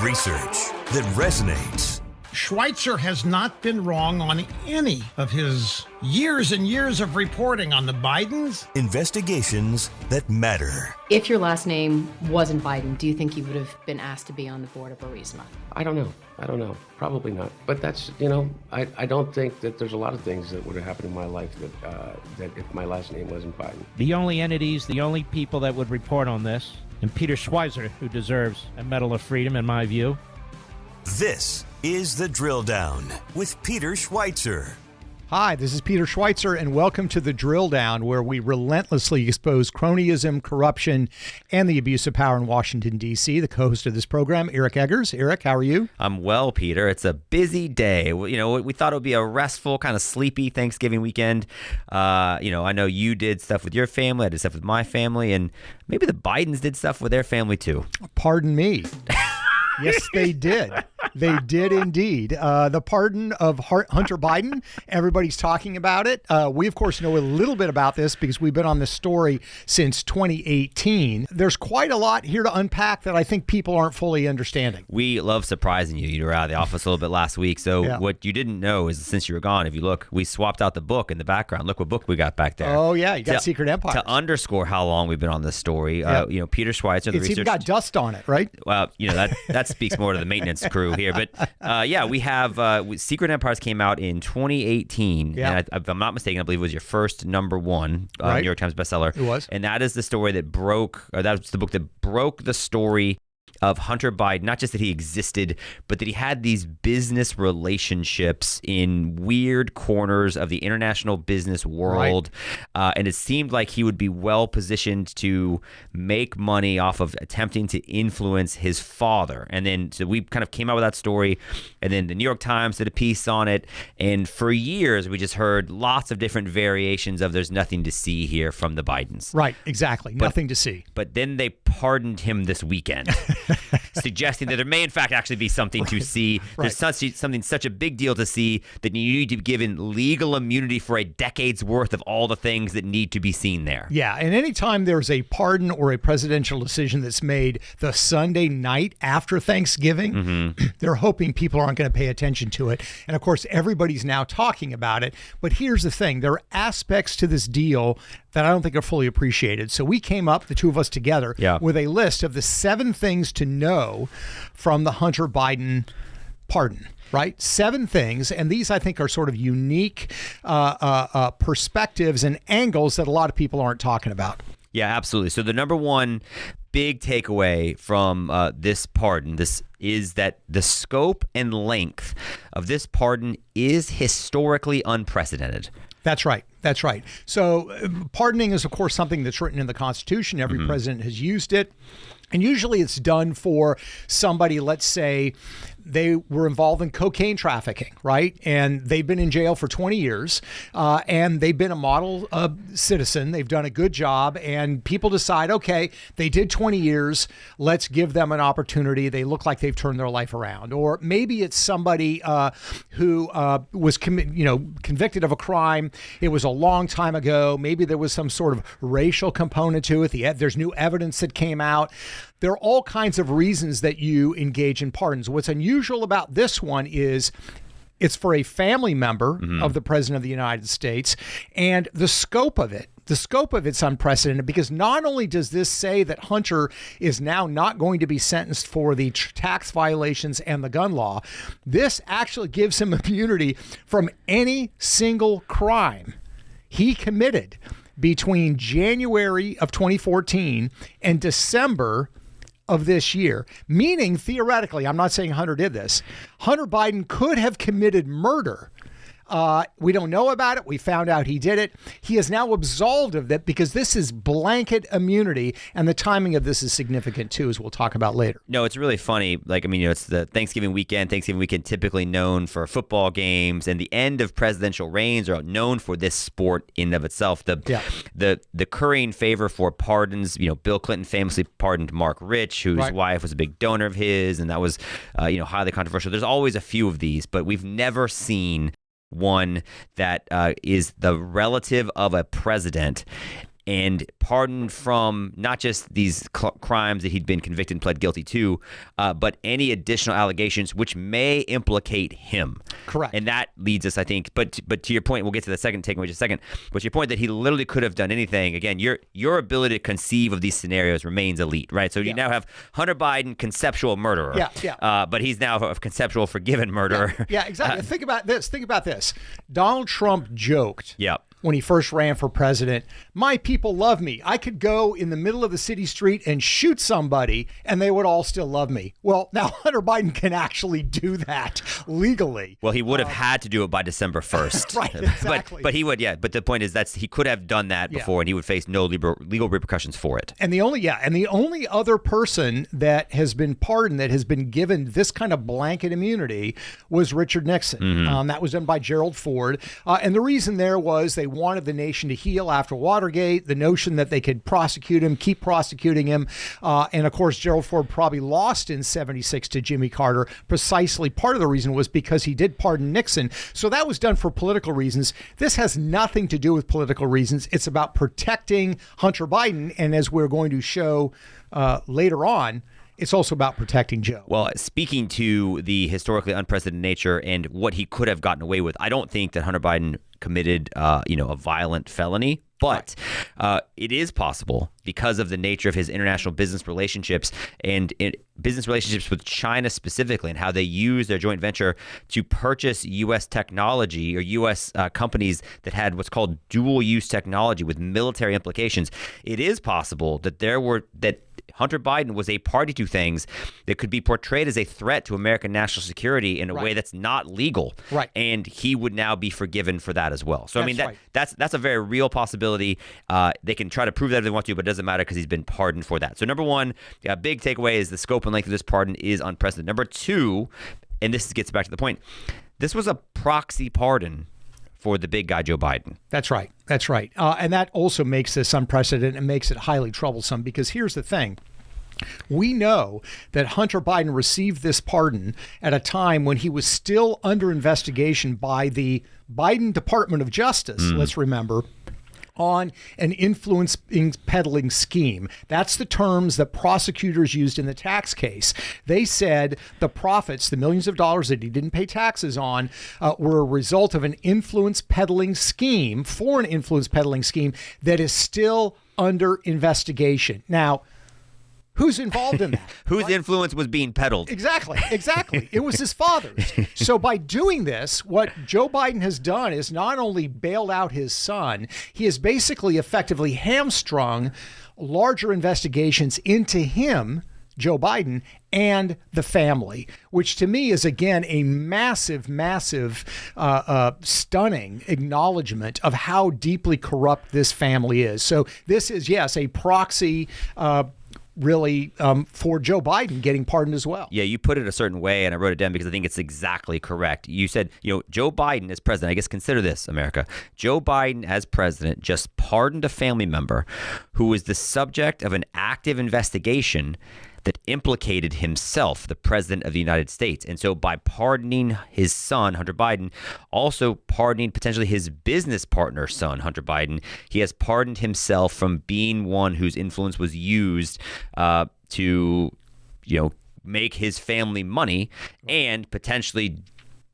Research that resonates. Schweizer has not been wrong on any of his years and years of reporting on the Bidens. Investigations that matter. If your last name wasn't Biden, do you think you would have been asked to be on the board of Burisma? I don't know. Probably not. But that's, I don't think that there's a lot of things that would have happened in my life that if my last name wasn't Biden. The only entities, the only people that would report on this, and Peter Schweizer, who deserves a Medal of Freedom, in my view. This is The Drill Down with Peter Schweizer. Hi, this is Peter Schweizer, and welcome to The Drill Down, where we relentlessly expose cronyism, corruption, and the abuse of power in Washington, D.C. The co-host of this program, Eric Eggers. Eric, how are you? I'm well, Peter. It's a busy day. We thought it would be a restful, kind of sleepy Thanksgiving weekend. I know you did stuff with your family. I did stuff with my family, and maybe the Bidens did stuff with their family, too. Pardon me. Yes, they did. They did indeed. The pardon of Hunter Biden. Everybody's talking about it. We, of course, know a little bit about this because we've been on this story since 2018. There's quite a lot here to unpack that I think people aren't fully understanding. We love surprising you. You were out of the office a little bit last week. So What you didn't know is since you were gone, if you look, we swapped out the book in the background. Look what book we got back there. Oh, yeah. You got Secret Empire. To underscore how long we've been on this story, Peter Schweizer, the it's research. even got dust on it, right? Well, that speaks more to the maintenance crew here. But we have Secret Empires came out in 2018. Yeah. And if I'm not mistaken, I believe it was your first number one Right. New York Times bestseller. It was. And that is the story that that was the book that broke the story of Hunter Biden, not just that he existed, but that he had these business relationships in weird corners of the international business world. Right. And it seemed like he would be well positioned to make money off of attempting to influence his father. And then so we kind of came out with that story, and then the New York Times did a piece on it. And for years, we just heard lots of different variations of there's nothing to see here from the Bidens. Right, exactly. Nothing to see. But then they pardoned him this weekend. Suggesting that there may in fact actually be something to see. There's such a big deal to see that you need to be given legal immunity for a decade's worth of all the things that need to be seen there. Yeah, and anytime there's a pardon or a presidential decision that's made the Sunday night after Thanksgiving, they're hoping people aren't going to pay attention to it. And of course, everybody's now talking about it. But here's the thing. There are aspects to this deal that I don't think are fully appreciated. So we came up, the two of us together, with a list of the 7 things to know from the Hunter Biden pardon, right? 7 things. And these, I think, are sort of unique perspectives and angles that a lot of people aren't talking about. Yeah, absolutely. So the number one big takeaway from this pardon, is that the scope and length of this pardon is historically unprecedented. That's right. That's right. So pardoning is, of course, something that's written in the Constitution. Every president has used it. And usually it's done for somebody, let's say they were involved in cocaine trafficking, right? And they've been in jail for 20 years and they've been a model citizen. They've done a good job and people decide, okay, they did 20 years. Let's give them an opportunity. They look like they've turned their life around. Or maybe it's somebody who was convicted of a crime. It was a long time ago. Maybe there was some sort of racial component to it. There's new evidence that came out. There are all kinds of reasons that you engage in pardons. What's unusual about this one is it's for a family member of the President of the United States, and the scope of it's unprecedented because not only does this say that Hunter is now not going to be sentenced for the tax violations and the gun law, this actually gives him immunity from any single crime he committed between January of 2014 and December of this year, meaning theoretically, I'm not saying Hunter did this, Hunter Biden could have committed murder. We don't know about it. We found out he did it. He is now absolved of that because this is blanket immunity, and the timing of this is significant too, as we'll talk about later. No, it's really funny. It's the Thanksgiving weekend. Thanksgiving weekend typically known for football games, and the end of presidential reigns are known for this sport in and of itself. The currying favor for pardons. Bill Clinton famously pardoned Mark Rich, whose wife was a big donor of his, and that was highly controversial. There's always a few of these, but we've never seen one that is the relative of a president and pardoned from not just these crimes that he'd been convicted and pled guilty to, but any additional allegations which may implicate him. Correct. And that leads us, I think, but to your point, we'll get to the second takeaway in just a second, but your point that he literally could have done anything. Again, your ability to conceive of these scenarios remains elite, right? So you now have Hunter Biden, conceptual murderer. But he's now a conceptual forgiven murderer. Yeah, exactly. Think about this. Donald Trump joked. Yep. When he first ran for president, my people love me. I could go in the middle of the city street and shoot somebody and they would all still love me. Well, now Hunter Biden can actually do that legally. Well, he would have had to do it by December 1st. Right, exactly. But he would, but the point is he could have done that before and he would face no legal repercussions for it. And the only other person that has been pardoned, that has been given this kind of blanket immunity, was Richard Nixon. Mm-hmm. That was done by Gerald Ford. And the reason there was they wanted the nation to heal after Watergate, the notion that they could prosecute him, keep prosecuting him. And of course, Gerald Ford probably lost in 76 to Jimmy Carter. Precisely part of the reason was because he did pardon Nixon. So that was done for political reasons. This has nothing to do with political reasons. It's about protecting Hunter Biden. And as we're going to show later on, it's also about protecting Joe. Well, speaking to the historically unprecedented nature and what he could have gotten away with, I don't think that Hunter Biden committed, a violent felony. But it is possible because of the nature of his international business relationships and business relationships with China specifically, and how they use their joint venture to purchase U.S. technology or U.S. Companies that had what's called dual use technology with military implications. It is possible that Hunter Biden was a party to things that could be portrayed as a threat to American national security in a way that's not legal. Right. And he would now be forgiven for that as well. So, That's that's a very real possibility. They can try to prove that if they want to, but it doesn't matter because he's been pardoned for that. So number one, big takeaway is the scope and length of this pardon is unprecedented. Number two, and this gets back to the point, this was a proxy pardon for the big guy, Joe Biden. That's right. And that also makes this unprecedented and makes it highly troublesome, because here's the thing. We know that Hunter Biden received this pardon at a time when he was still under investigation by the Biden Department of Justice, let's remember, on an influence peddling scheme. That's the terms that prosecutors used in the tax case. They said the profits, the millions of dollars that he didn't pay taxes on, were a result of an influence peddling scheme, foreign influence peddling scheme, that is still under investigation. Now, who's involved in that? Whose influence was being peddled? Exactly. It was his father's. So by doing this, what Joe Biden has done is not only bailed out his son, he has basically effectively hamstrung larger investigations into him, Joe Biden, and the family, which to me is, again, a massive, stunning acknowledgement of how deeply corrupt this family is. So this is, yes, a proxy really for Joe Biden getting pardoned as well. Yeah, you put it a certain way, and I wrote it down because I think it's exactly correct. You said, Joe Biden as president, I guess consider this, America. Joe Biden as president just pardoned a family member who was the subject of an active investigation that implicated himself, the president of the United States. And so by pardoning his son, Hunter Biden, also pardoning potentially his business partner's son, Hunter Biden, he has pardoned himself from being one whose influence was used to, make his family money and potentially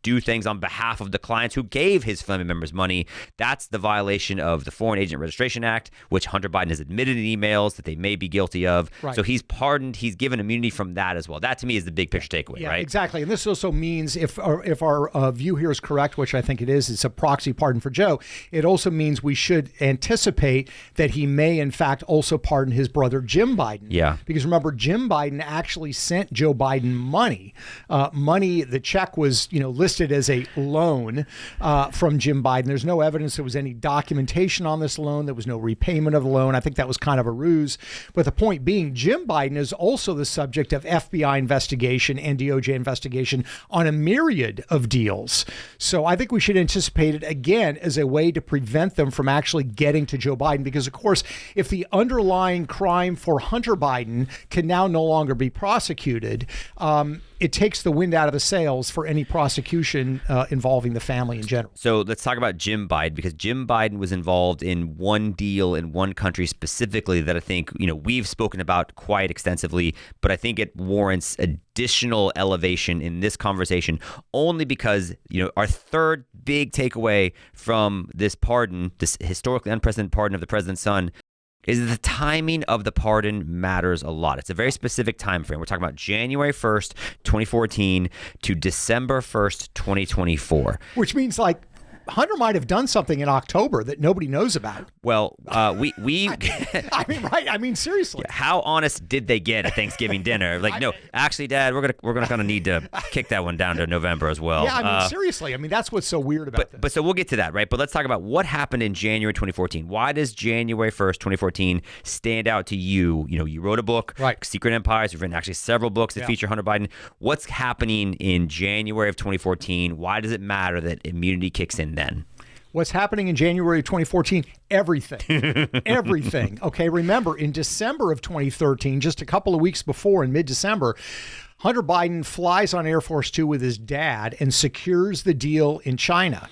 do things on behalf of the clients who gave his family members money. That's the violation of the Foreign Agent Registration Act, which Hunter Biden has admitted in emails that they may be guilty of. Right. So he's pardoned, he's given immunity from that as well. That to me is the big picture takeaway, right? Exactly. And this also means if our view here is correct, which I think it is, it's a proxy pardon for Joe. It also means we should anticipate that he may in fact also pardon his brother Jim Biden. Yeah. Because remember, Jim Biden actually sent Joe Biden money. The check was, listed as a loan from Jim Biden. There's no evidence there was any documentation on this loan. There was no repayment of the loan. I think that was kind of a ruse. But the point being, Jim Biden is also the subject of FBI investigation and DOJ investigation on a myriad of deals. So I think we should anticipate it again as a way to prevent them from actually getting to Joe Biden. Because, of course, if the underlying crime for Hunter Biden can now no longer be prosecuted, it takes the wind out of the sails for any prosecution involving the family in general. So let's talk about Jim Biden, because Jim Biden was involved in one deal in one country specifically that I think, we've spoken about quite extensively, but I think it warrants additional elevation in this conversation only because, our third big takeaway from this pardon, this historically unprecedented pardon of the president's son, is that the timing of the pardon matters a lot. It's a very specific time frame. We're talking about January 1st, 2014 to December 1st, 2024. Which means Hunter might have done something in October that nobody knows about. Well, we I mean, right? I mean, seriously. How honest did they get at Thanksgiving dinner? No, actually, Dad, we're gonna kind of need to kick that one down to November as well. Yeah, I mean, seriously. I mean, that's what's so weird about this. But so we'll get to that, right? But let's talk about what happened in January 2014. Why does January 1st, 2014 stand out to you? You wrote a book, right? Secret Empires. You've written actually several books that feature Hunter Biden. What's happening in January of 2014? Why does it matter that immunity kicks in then? What's happening in January of 2014? Everything. Everything. Okay, remember, in December of 2013, just a couple of weeks before, in mid-December, Hunter Biden flies on Air Force Two with his dad and secures the deal in China.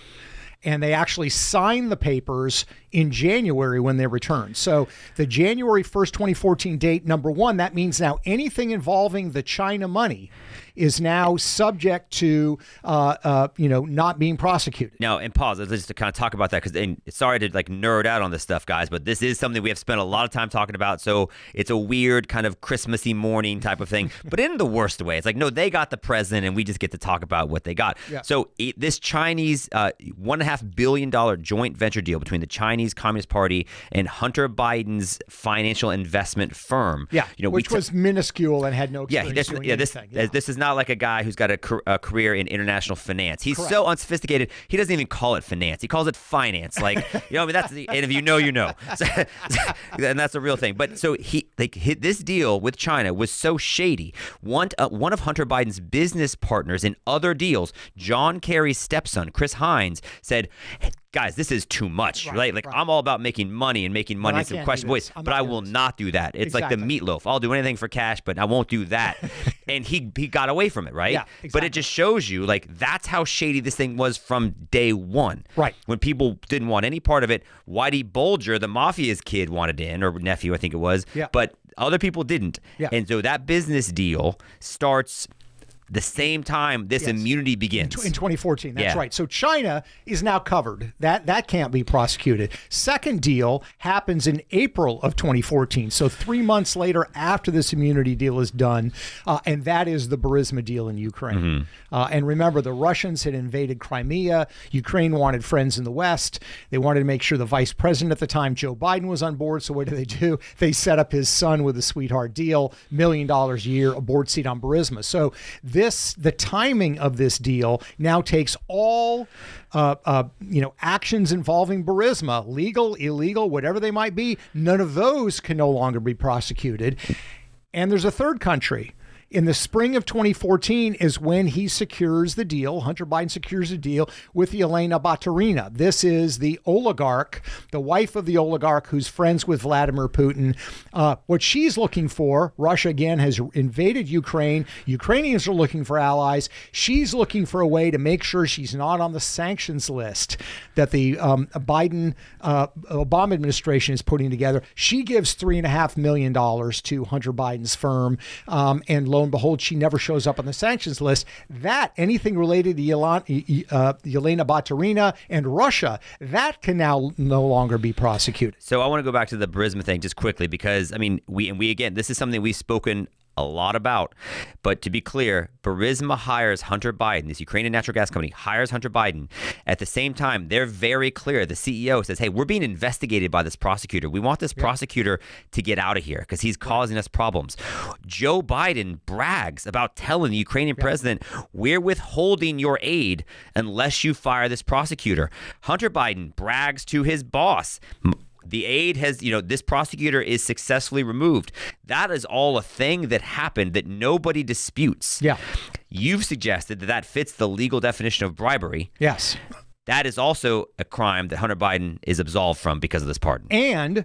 And they actually sign the papers in January when they return. So the January 1st, 2014 date, number one, that means now anything involving the China money is now subject to, not being prosecuted. Now, and pause, let's just to kind of talk about that, because sorry to nerd out on this stuff, guys, but this is something we have spent a lot of time talking about. So it's a weird kind of Christmassy morning type of thing, but in the worst way. It's no, they got the president and we just get to talk about what they got. Yeah. So this Chinese $1.5 billion joint venture deal between the Chinese Communist Party and Hunter Biden's financial investment firm. Yeah, which was minuscule and had no experience doing anything. This is not like a guy who's got a career in international finance. He's Correct. so unsophisticated, he doesn't even call it finance. He calls it finance. That's and if you know, you know. So, and that's the real thing. But so this deal with China was so shady. One of Hunter Biden's business partners in other deals, John Kerry's stepson, Chris Hines, said, hey, guys, this is too much, right? I'm all about making money and making money in some questionable ways, but I will not do that. It's like the meatloaf. I'll do anything for cash, but I won't do that. And he got away from it, right? Yeah, exactly. But it just shows you, that's how shady this thing was from day one. Right. When people didn't want any part of it, Whitey Bulger, the mafia's kid, wanted in, or nephew, I think it was. Yeah. But other people didn't. Yeah. And so that business deal starts the same time this immunity begins. In 2014, that's right. So China is now covered. That can't be prosecuted. Second deal happens in April of 2014. So 3 months later after this immunity deal is done, and that is the Burisma deal in Ukraine. And remember, the Russians had invaded Crimea. Ukraine wanted friends in the West. They wanted to make sure the vice president at the time, Joe Biden, was on board. So what do? They set up his son with a sweetheart deal, $1 million a year, a board seat on Burisma. So the timing of this deal now takes all, actions involving Burisma, legal, illegal, whatever they might be. None of those can no longer be prosecuted. And there's a third country. In the spring of 2014 is when he secures the deal. Hunter Biden secures a deal with Yelena Baturina. This is the oligarch, the wife of the oligarch who's friends with Vladimir Putin. What she's looking for, Russia again has invaded Ukraine. Ukrainians are looking for allies. She's looking for a way to make sure she's not on the sanctions list that the Biden Obama administration is putting together. She gives $3.5 million to Hunter Biden's firm, and lo and behold, she never shows up on the sanctions list. That, anything related to Yelena Baturina and Russia, that can now no longer be prosecuted. So I want to go back to the Burisma thing just quickly, because we again, this is something we've spoken a lot about. But to be clear, Burisma hires Hunter Biden, this Ukrainian natural gas company hires Hunter Biden. At the same time, they're very clear. The CEO says, hey, we're being investigated by this prosecutor. We want this prosecutor to get out of here because he's causing us problems. Joe Biden brags about telling the Ukrainian president, we're withholding your aid unless you fire this prosecutor. Hunter Biden brags to his boss, the aid has, this prosecutor is successfully removed. That is all a thing that happened that nobody disputes. Yeah. You've suggested that fits the legal definition of bribery. Yes. That is also a crime that Hunter Biden is absolved from because of this pardon. And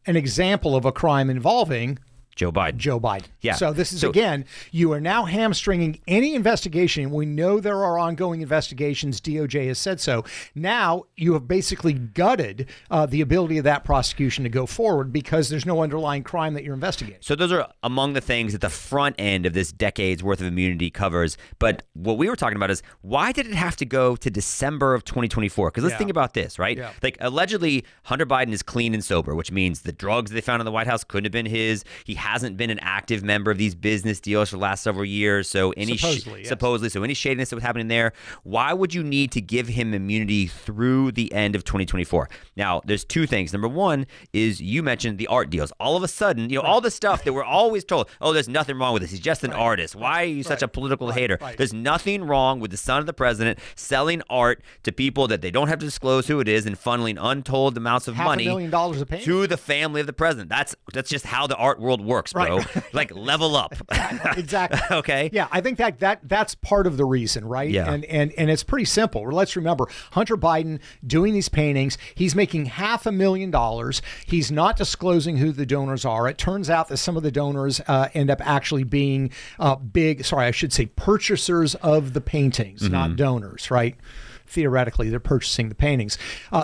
an example of a crime involving Joe Biden. Joe Biden. Yeah. So this is, again, you are now hamstringing any investigation. We know there are ongoing investigations. DOJ has said so. Now you have basically gutted the ability of that prosecution to go forward because there's no underlying crime that you're investigating. So those are among the things that the front end of this decade's worth of immunity covers. But what we were talking about is, why did it have to go to December of 2024? Because let's think about this, right? Yeah. Like, allegedly, Hunter Biden is clean and sober, which means the drugs they found in the White House couldn't have been his. He hasn't been an active member of these business deals for the last several years. So any supposedly, so any shadiness that was happening there, why would you need to give him immunity through the end of 2024? Now, there's two things. Number one is, you mentioned the art deals. All of a sudden, all the stuff that we're always told, oh, there's nothing wrong with this. He's just an artist. Why are you such a political hater? There's nothing wrong with the son of the president selling art to people that they don't have to disclose who it is and funneling untold amounts of money $500,000 a painting to the family of the president. That's just how the art world works, bro. Like, level up. Exactly. Okay. Yeah, I think that's part of the reason, right? Yeah. And it's pretty simple. Let's remember, Hunter Biden doing these paintings, he's making $500,000. He's not disclosing who the donors are. It turns out that some of the donors end up actually being purchasers of the paintings, not donors, right? Theoretically, they're purchasing the paintings.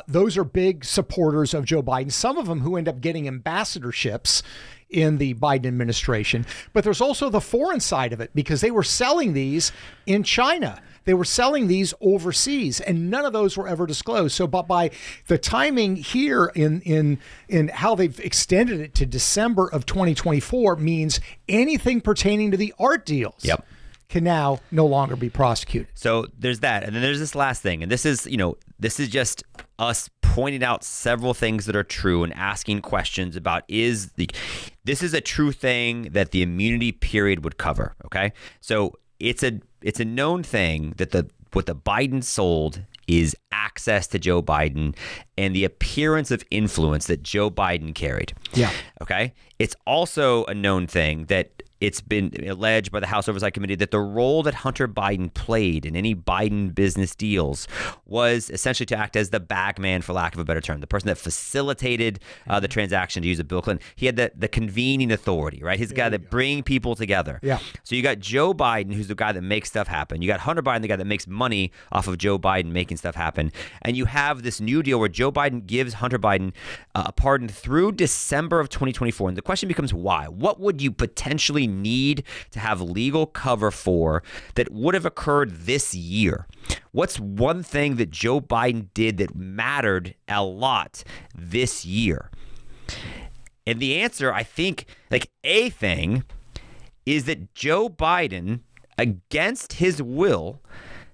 Those are big supporters of Joe Biden. Some of them who end up getting ambassadorships in the Biden administration. But there's also the foreign side of it, because they were selling these in China. They were selling these overseas, and none of those were ever disclosed. So, but by the timing here in how they've extended it to December of 2024 means anything pertaining to the art deals can now no longer be prosecuted. So there's that. And then there's this last thing. And this is just us pointing out several things that are true and asking questions about, this is a true thing that the immunity period would cover. Okay. So it's a known thing that what the Biden sold is access to Joe Biden and the appearance of influence that Joe Biden carried. Yeah. Okay. It's also a known thing that it's been alleged by the House Oversight Committee that the role that Hunter Biden played in any Biden business deals was essentially to act as the bag man, for lack of a better term, the person that facilitated the transaction, to use a Bill Clinton. He had the convening authority, right? He's the guy that bring people together. Yeah. So you got Joe Biden, who's the guy that makes stuff happen. You got Hunter Biden, the guy that makes money off of Joe Biden making stuff happen. And you have this new deal where Joe Biden gives Hunter Biden a pardon through December of 2024. And the question becomes, why? What would you potentially need to have legal cover for that would have occurred this year? What's one thing that Joe Biden did that mattered a lot this year? And the answer, I think, a thing is that Joe Biden, against his will,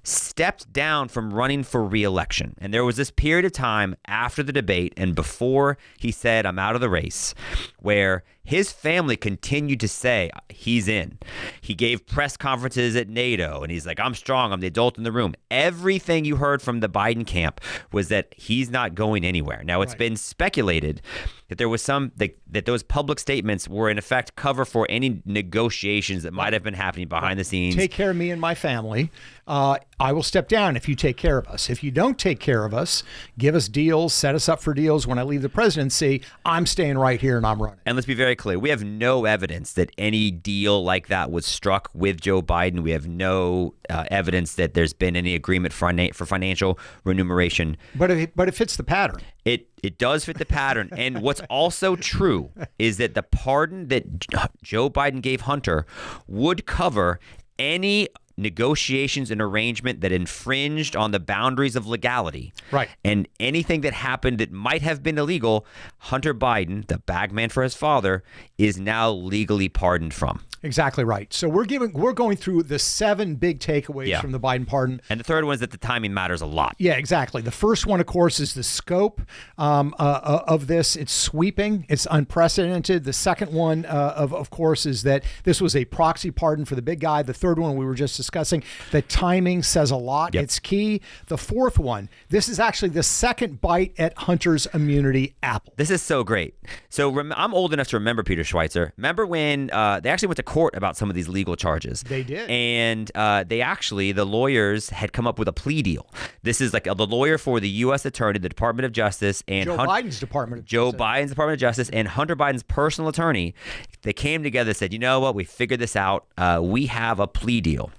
stepped down from running for re-election. And there was this period of time after the debate and before he said, I'm out of the race, where his family continued to say he's in. He gave press conferences at NATO, and he's like, I'm strong, I'm the adult in the room. Everything you heard from the Biden camp was that he's not going anywhere. Now, it's been speculated that there was that those public statements were in effect cover for any negotiations that might have been happening behind the scenes. Take care of me and my family. I will step down if you take care of us. If you don't take care of us, give us deals, set us up for deals. When I leave the presidency, I'm staying right here and I'm running. And let's be very clear. We have no evidence that any deal like that was struck with Joe Biden. We have no evidence that there's been any agreement for financial remuneration. But it fits the pattern. It does fit the pattern. And what's also true is that the pardon that Joe Biden gave Hunter would cover any negotiations and arrangement that infringed on the boundaries of legality. Right. And anything that happened that might have been illegal, Hunter Biden, the bagman for his father, is now legally pardoned from. Exactly right. So we're going through the 7 big takeaways from the Biden pardon. And the third one is that the timing matters a lot. Yeah, exactly. The first one, of course, is the scope of this. It's sweeping. It's unprecedented. The second one, of course, is that this was a proxy pardon for the big guy. The third one we were just discussing, the timing says a lot. Yep. It's key. The fourth one, this is actually the second bite at Hunter's immunity apple. This is so great. So I'm old enough to remember Peter Schweizer. Remember when they actually went to court about some of these legal charges. They did. And the lawyers had come up with a plea deal. This is like the lawyer for the U.S. Attorney, the Department of Justice, and Biden's Department of Joe Justice. Biden's Department of Justice, and Hunter Biden's personal attorney. They came together and said, you know what, we figured this out. We have a plea deal.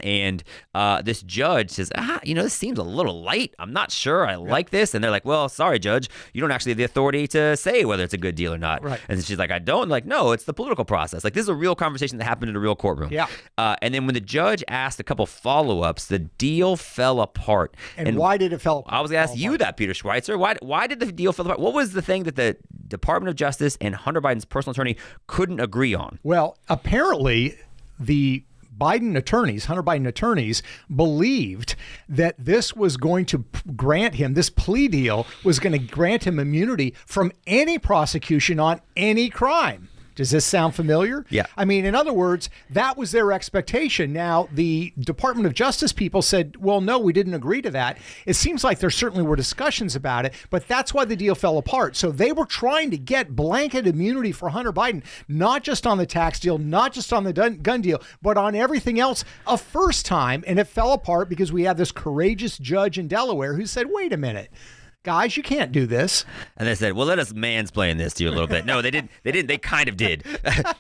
And this judge says, this seems a little light. I'm not sure I like this. And they're like, well, sorry, judge. You don't actually have the authority to say whether it's a good deal or not. Right. And she's like, I don't. Like, no, it's the political process. Like, this is a real conversation that happened in a real courtroom. Yeah. And then when the judge asked a couple follow-ups, the deal fell apart. And why did it fall apart? I was going to ask you that, Peter Schweizer. Why did the deal fall apart? What was the thing that the Department of Justice and Hunter Biden's personal attorney couldn't agree on? Well, apparently the Hunter Biden attorneys, believed that this was going to grant him, this plea deal was going to grant him immunity from any prosecution on any crime. Does this sound familiar? Yeah. I mean, in other words, that was their expectation. Now, the Department of Justice people said, well, no, we didn't agree to that. It seems like there certainly were discussions about it, but that's why the deal fell apart. So they were trying to get blanket immunity for Hunter Biden, not just on the tax deal, not just on the gun deal, but on everything else a first time. And it fell apart because we had this courageous judge in Delaware who said, wait a minute. Guys, you can't do this. And they said, well, let us mansplain this to you a little bit. No, they didn't. They kind of did.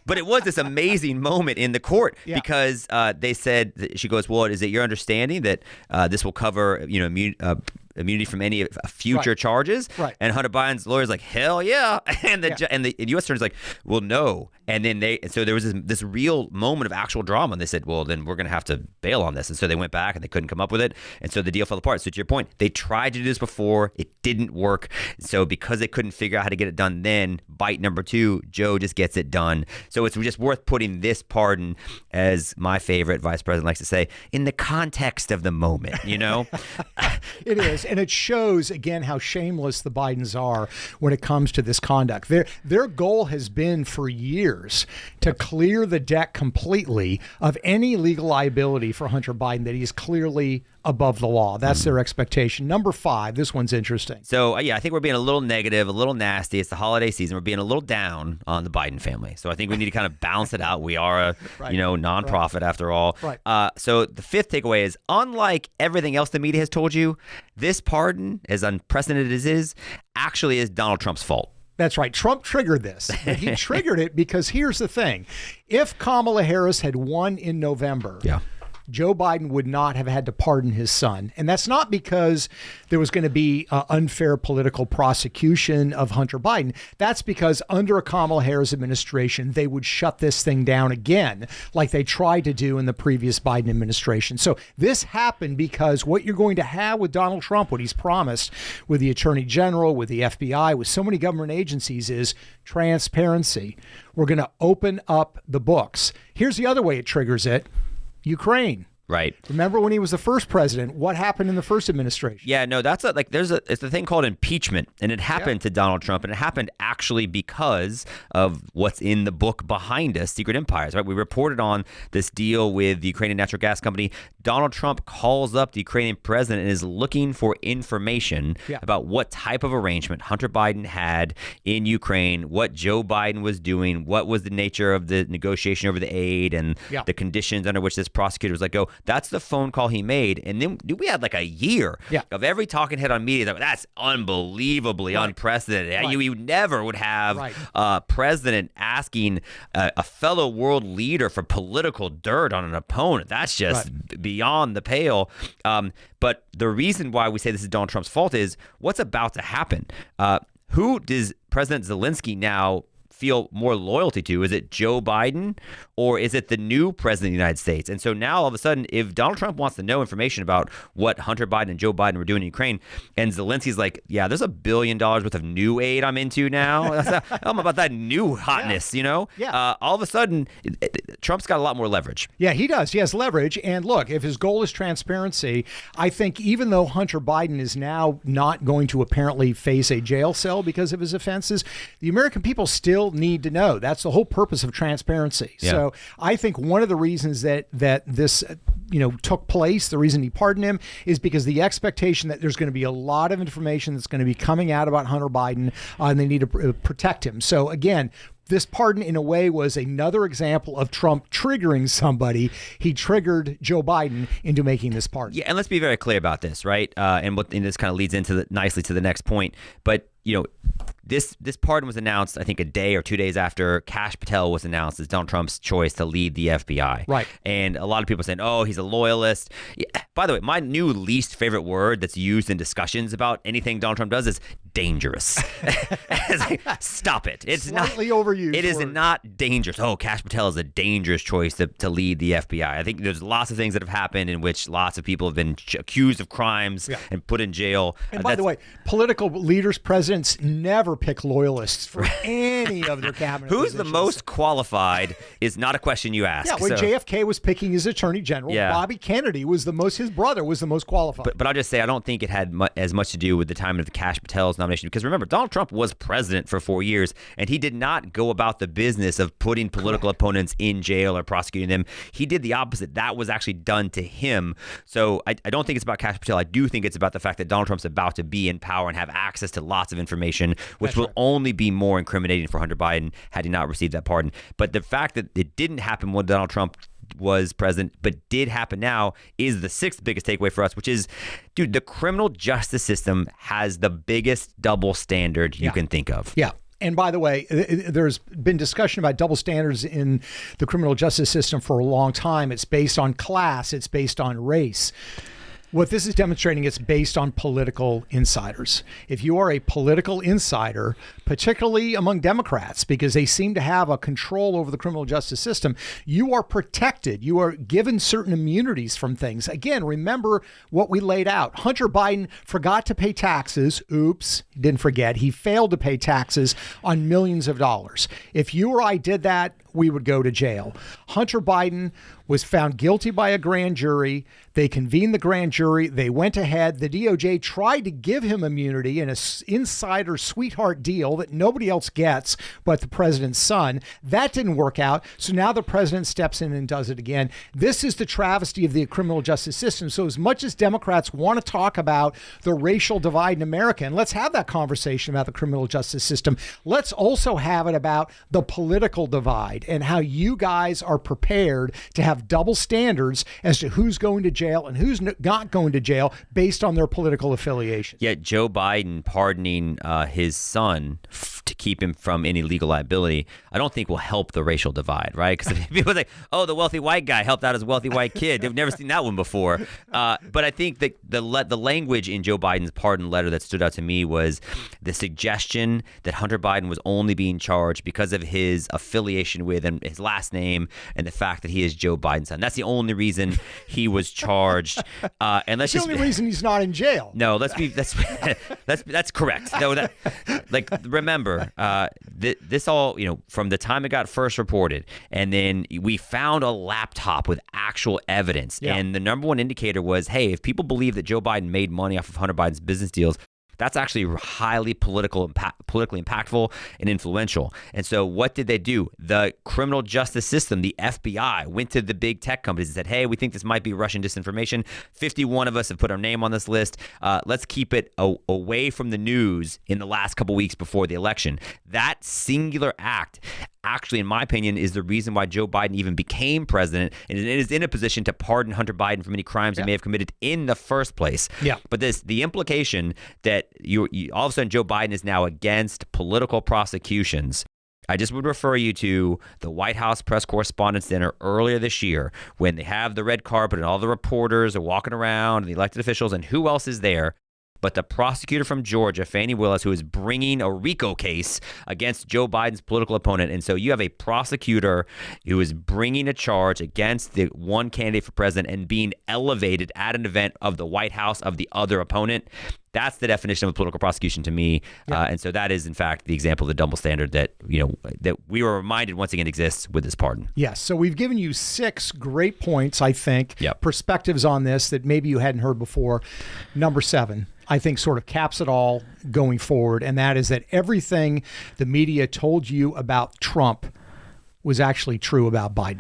But it was this amazing moment in the court because they said, she goes, well, is it your understanding that this will cover, immunity from any future charges? Right. And Hunter Biden's lawyer's like, hell yeah. And the U.S. attorney's like, well, no. And then so there was this real moment of actual drama. And they said, well, then we're going to have to bail on this. And so they went back and they couldn't come up with it. And so the deal fell apart. So to your point, they tried to do this before. It didn't work. So because they couldn't figure out how to get it done then, bite number 2, Joe just gets it done. So it's just worth putting this pardon, as my favorite vice president likes to say, in the context of the moment, It is. And it shows, again, how shameless the Bidens are when it comes to this conduct. Their goal has been for years to clear the deck completely of any legal liability for Hunter Biden, that he is clearly above the law. That's their expectation. Number 5, this one's interesting. So, I think we're being a little negative, a little nasty. It's the holiday season. We're being a little down on the Biden family. So I think we need to kind of balance it out. We are a, nonprofit after all. Right. So the 5th takeaway is, unlike everything else the media has told you, this pardon, as unprecedented as it is, actually is Donald Trump's fault. That's right. Trump triggered this. But he triggered it because here's the thing. If Kamala Harris had won in November, Joe Biden would not have had to pardon his son. And that's not because there was going to be unfair political prosecution of Hunter Biden. That's because under a Kamala Harris administration, they would shut this thing down again, like they tried to do in the previous Biden administration. So this happened because what you're going to have with Donald Trump, what he's promised with the Attorney General, with the FBI, with so many government agencies, is transparency. We're going to open up the books. Here's the other way it triggers it. Ukraine. Right. Remember when he was the first president? What happened in the first administration? Yeah, no, it's a thing called impeachment, and it happened to Donald Trump, and it happened actually because of what's in the book behind us, Secret Empires, right? We reported on this deal with the Ukrainian natural gas company. Donald Trump calls up the Ukrainian president and is looking for information about what type of arrangement Hunter Biden had in Ukraine, what Joe Biden was doing, what was the nature of the negotiation over the aid, and the conditions under which this prosecutor was let go. That's the phone call he made. And then we had like a year of every talking head on media. That's unbelievably unprecedented. You never would have a president asking a fellow world leader for political dirt on an opponent. That's just beyond the pale. But the reason why we say this is Donald Trump's fault is what's about to happen. Who does President Zelensky now feel more loyalty to? Is it Joe Biden or is it the new president of the United States? And so now all of a sudden, if Donald Trump wants to know information about what Hunter Biden and Joe Biden were doing in Ukraine, and Zelensky's like, yeah, there's $1 billion worth of new aid I'm into now. I'm about that new hotness, all of a sudden, Trump's got a lot more leverage. Yeah, he does. He has leverage. And look, if his goal is transparency, I think even though Hunter Biden is now not going to apparently face a jail cell because of his offenses, the American people still need to know. That's the whole purpose of transparency. Yeah. So I think one of the reasons that this took place, the reason he pardoned him, is because the expectation that there's going to be a lot of information that's going to be coming out about Hunter Biden, and they need to protect him. So again, this pardon, in a way, was another example of Trump triggering somebody. He triggered Joe Biden into making this pardon. Yeah, and let's be very clear about this, right? And this kind of leads into nicely to the next point. But this pardon was announced, I think, a day or 2 days after Kash Patel was announced as Donald Trump's choice to lead the FBI. Right. And a lot of people saying, oh, he's a loyalist. Yeah. By the way, my new least favorite word that's used in discussions about anything Donald Trump does is dangerous. It's like, stop it. It's slightly not overused. It is word. not dangerous. Oh, Kash Patel is a dangerous choice to lead the FBI. I think there's lots of things that have happened in which lots of people have been accused of crimes and put in jail. And by the way, political leaders, presidents never pick loyalists for any of their cabinet Who's positions. the most qualified is not a question you ask. Yeah, when JFK was picking his attorney general, Bobby Kennedy was his brother was the most qualified. But I'll just say, I don't think it had as much to do with the timing of the Kash Patel's nomination. Because remember, Donald Trump was president for 4 years, and he did not go about the business of putting political opponents in jail or prosecuting them. He did the opposite. That was actually done to him. So I don't think it's about Kash Patel. I do think it's about the fact that Donald Trump's about to be in power and have access to lots of information, which will only be more incriminating for Hunter Biden had he not received that pardon. But the fact that it didn't happen when Donald Trump was president, but did happen now, is the sixth biggest takeaway for us, which is, dude, the criminal justice system has the biggest double standard you can think of. Yeah. And by the way, there's been discussion about double standards in the criminal justice system for a long time. It's based on class. It's based on race. What this is demonstrating, it's based on political insiders. If you are a political insider, particularly among Democrats, because they seem to have a control over the criminal justice system, you are protected. You are given certain immunities from things. Again, remember what we laid out. Hunter Biden forgot to pay taxes. Oops, he didn't forget. He failed to pay taxes on millions of dollars. If you or I did that, we would go to jail. Hunter Biden was found guilty by a grand jury. They convened the grand jury. They went ahead. The DOJ tried to give him immunity in an insider sweetheart deal that nobody else gets but the president's son. That didn't work out. So now the president steps in and does it again. This is the travesty of the criminal justice system. So as much as Democrats want to talk about the racial divide in America, and let's have that conversation about the criminal justice system, let's also have it about the political divide and how you guys are prepared to have double standards as to who's going to jail and who's not going to jail based on their political affiliation. Yet Joe Biden pardoning his son to keep him from any legal liability, I don't think will help the racial divide, right? Because people are like, oh, the wealthy white guy helped out his wealthy white kid. They've never seen that one before. But I think that the language in Joe Biden's pardon letter that stood out to me was the suggestion that Hunter Biden was only being charged because of his affiliation with and his last name and the fact that he is Joe Biden's son. That's the only reason he was charged. And That's the only reason he's not in jail. No, that's correct. No, remember, this all, from the time it got first reported, and then we found a laptop with actual evidence. Yeah. And the number one indicator was, hey, if people believe that Joe Biden made money off of Hunter Biden's business deals, that's actually highly politically impactful and influential. And so what did they do? The criminal justice system, the FBI, went to the big tech companies and said, hey, we think this might be Russian disinformation. 51 of us have put our name on this list. Let's keep it away from the news in the last couple weeks before the election. That singular act actually, in my opinion, is the reason why Joe Biden even became president and is in a position to pardon Hunter Biden for any crimes he may have committed in the first place. Yeah. But the implication that you all of a sudden Joe Biden is now against political prosecutions. I just would refer you to the White House press correspondence dinner earlier this year when they have the red carpet and all the reporters are walking around and the elected officials, and who else is there but the prosecutor from Georgia, Fani Willis, who is bringing a RICO case against Joe Biden's political opponent. And so you have a prosecutor who is bringing a charge against the one candidate for president and being elevated at an event of the White House of the other opponent. That's the definition of a political prosecution to me. Yeah. And so that is, in fact, the example of the double standard that we were reminded once again exists with this pardon. Yes. So we've given you 6 great points, I think, perspectives on this that maybe you hadn't heard before. Number 7, I think, sort of caps it all going forward. And that is that everything the media told you about Trump was actually true about Biden.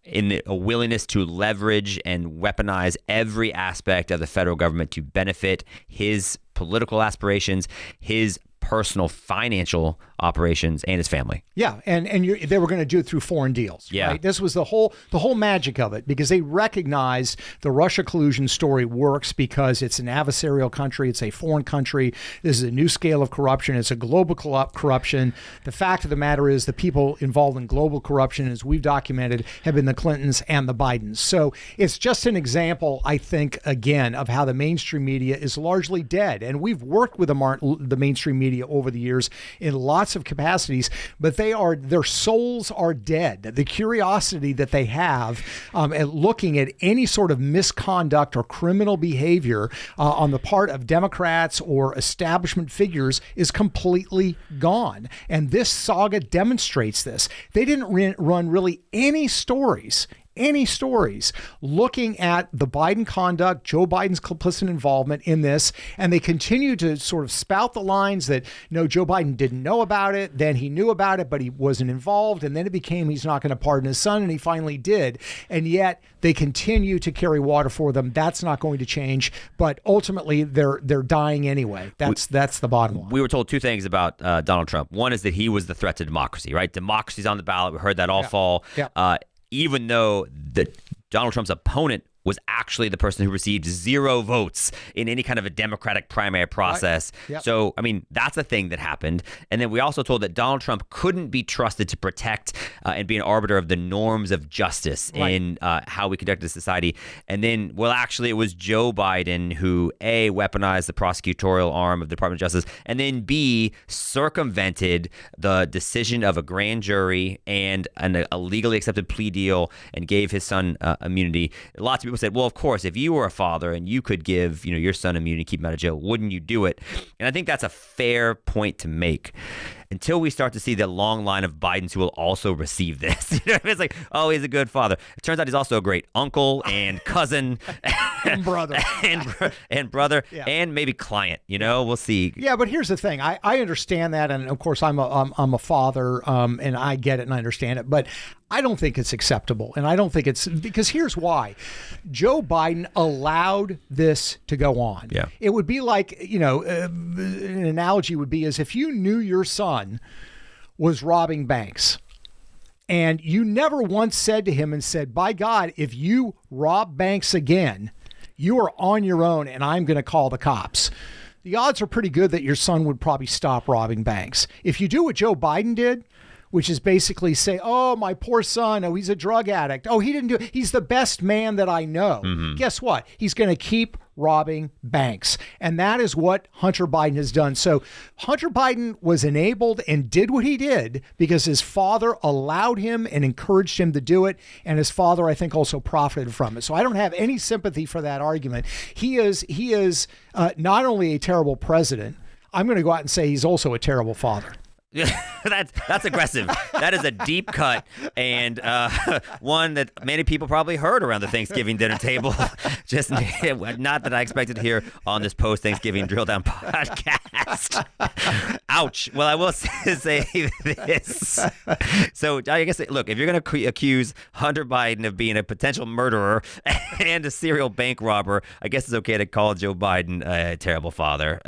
In a willingness to leverage and weaponize every aspect of the federal government to benefit his political aspirations, his personal financial operations and his family. Yeah, and they were going to do it through foreign deals. Yeah. Right? This was the whole magic of it, because they recognized the Russia collusion story works because it's an adversarial country, it's a foreign country. This is a new scale of corruption. It's a global corruption. The fact of the matter is the people involved in global corruption, as we've documented, have been the Clintons and the Bidens. So it's just an example, I think, again, of how the mainstream media is largely dead. And we've worked with the mainstream media over the years in lots of capacities, but their souls are dead. The curiosity that they have at looking at any sort of misconduct or criminal behavior on the part of Democrats or establishment figures is completely gone. And this saga demonstrates this. They didn't run really any stories looking at the Biden conduct, Joe Biden's complicit involvement in this, and they continue to sort of spout the lines that, no, Joe Biden didn't know about it, then he knew about it, but he wasn't involved, and then it became he's not going to pardon his son, and he finally did. And yet they continue to carry water for them. That's not going to change, but ultimately they're dying anyway. That's the bottom line. We were told two things about Donald Trump. One is that he was the threat to democracy, right? Democracy's on the ballot. We heard that all fall. Yeah. Even though Donald Trump's opponent was actually the person who received 0 votes in any kind of a Democratic primary process. Right. Yep. So, I mean, that's a thing that happened. And then we also told that Donald Trump couldn't be trusted to protect and be an arbiter of the norms of justice in how we conduct a society. And then, well, actually, it was Joe Biden who, A, weaponized the prosecutorial arm of the Department of Justice, and then B, circumvented the decision of a grand jury and a legally accepted plea deal and gave his son immunity. Lots of people said, well, of course, if you were a father and you could give, your son immunity, keep him out of jail, wouldn't you do it? And I think that's a fair point to make. Until we start to see the long line of Bidens who will also receive this. It's like, oh, he's a good father. It turns out he's also a great uncle and cousin and brother and brother Yeah. and maybe client. We'll see. Yeah, but here's the thing. I understand that, and of course I'm a father, and I get it and I understand it, but I don't think it's acceptable, and I don't think it's because here's why. Joe Biden allowed this to go on. Yeah. It would be like, an analogy would be as if you knew your son was robbing banks, and you never once said to him and said, by God, if you rob banks again, you are on your own and I'm going to call the cops. The odds are pretty good that your son would probably stop robbing banks. If you do what Joe Biden did, which is basically say, oh, my poor son, oh, he's a drug addict. Oh, he didn't do it. He's the best man that I know. Mm-hmm. Guess what? He's going to keep robbing banks. And that is what Hunter Biden has done. So Hunter Biden was enabled and did what he did because his father allowed him and encouraged him to do it. And his father, I think, also profited from it. So I don't have any sympathy for that argument. He is not only a terrible president, I'm going to go out and say he's also a terrible father. That's aggressive. That is a deep cut and one that many people probably heard around the Thanksgiving dinner table. Just not that I expected to hear on this post-Thanksgiving Drill Down podcast. Ouch. Well, I will say this. So I guess, look, if you're going to accuse Hunter Biden of being a potential murderer and a serial bank robber, I guess it's okay to call Joe Biden a terrible father.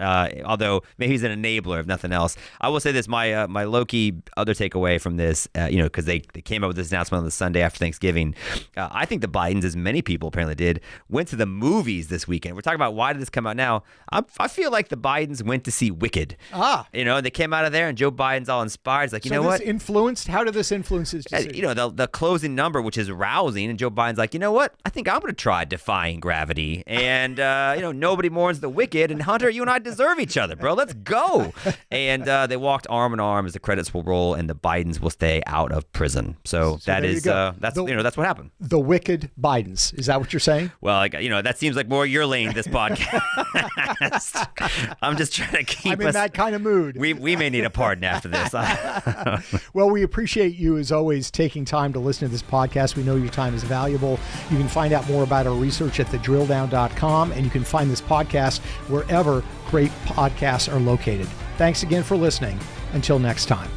Although maybe he's an enabler, if nothing else. I will say this, my low-key other takeaway from this, because they came up with this announcement on the Sunday after Thanksgiving. I think the Bidens, as many people apparently did, went to the movies this weekend. We're talking about why did this come out now? I feel like the Bidens went to see Wicked. They came out of there and Joe Biden's all inspired. He's like, you know what? How did this influence his decision? The closing number, which is rousing, and Joe Biden's like, you know what? I think I'm going to try defying gravity. And, nobody mourns the wicked. And Hunter, you and I deserve each other, bro. Let's go. And they walked arm in arm as the credits will roll and the Bidens will stay out of prison. So that's what happened. The wicked Bidens. Is that what you're saying? Well, that seems like more your lane, this podcast. I'm just trying to keep I'm in that kind of mood. We may need a pardon after this. Well, we appreciate you, as always, taking time to listen to this podcast. We know your time is valuable. You can find out more about our research at thedrilldown.com, and you can find this podcast wherever great podcasts are located. Thanks again for listening. Until next time.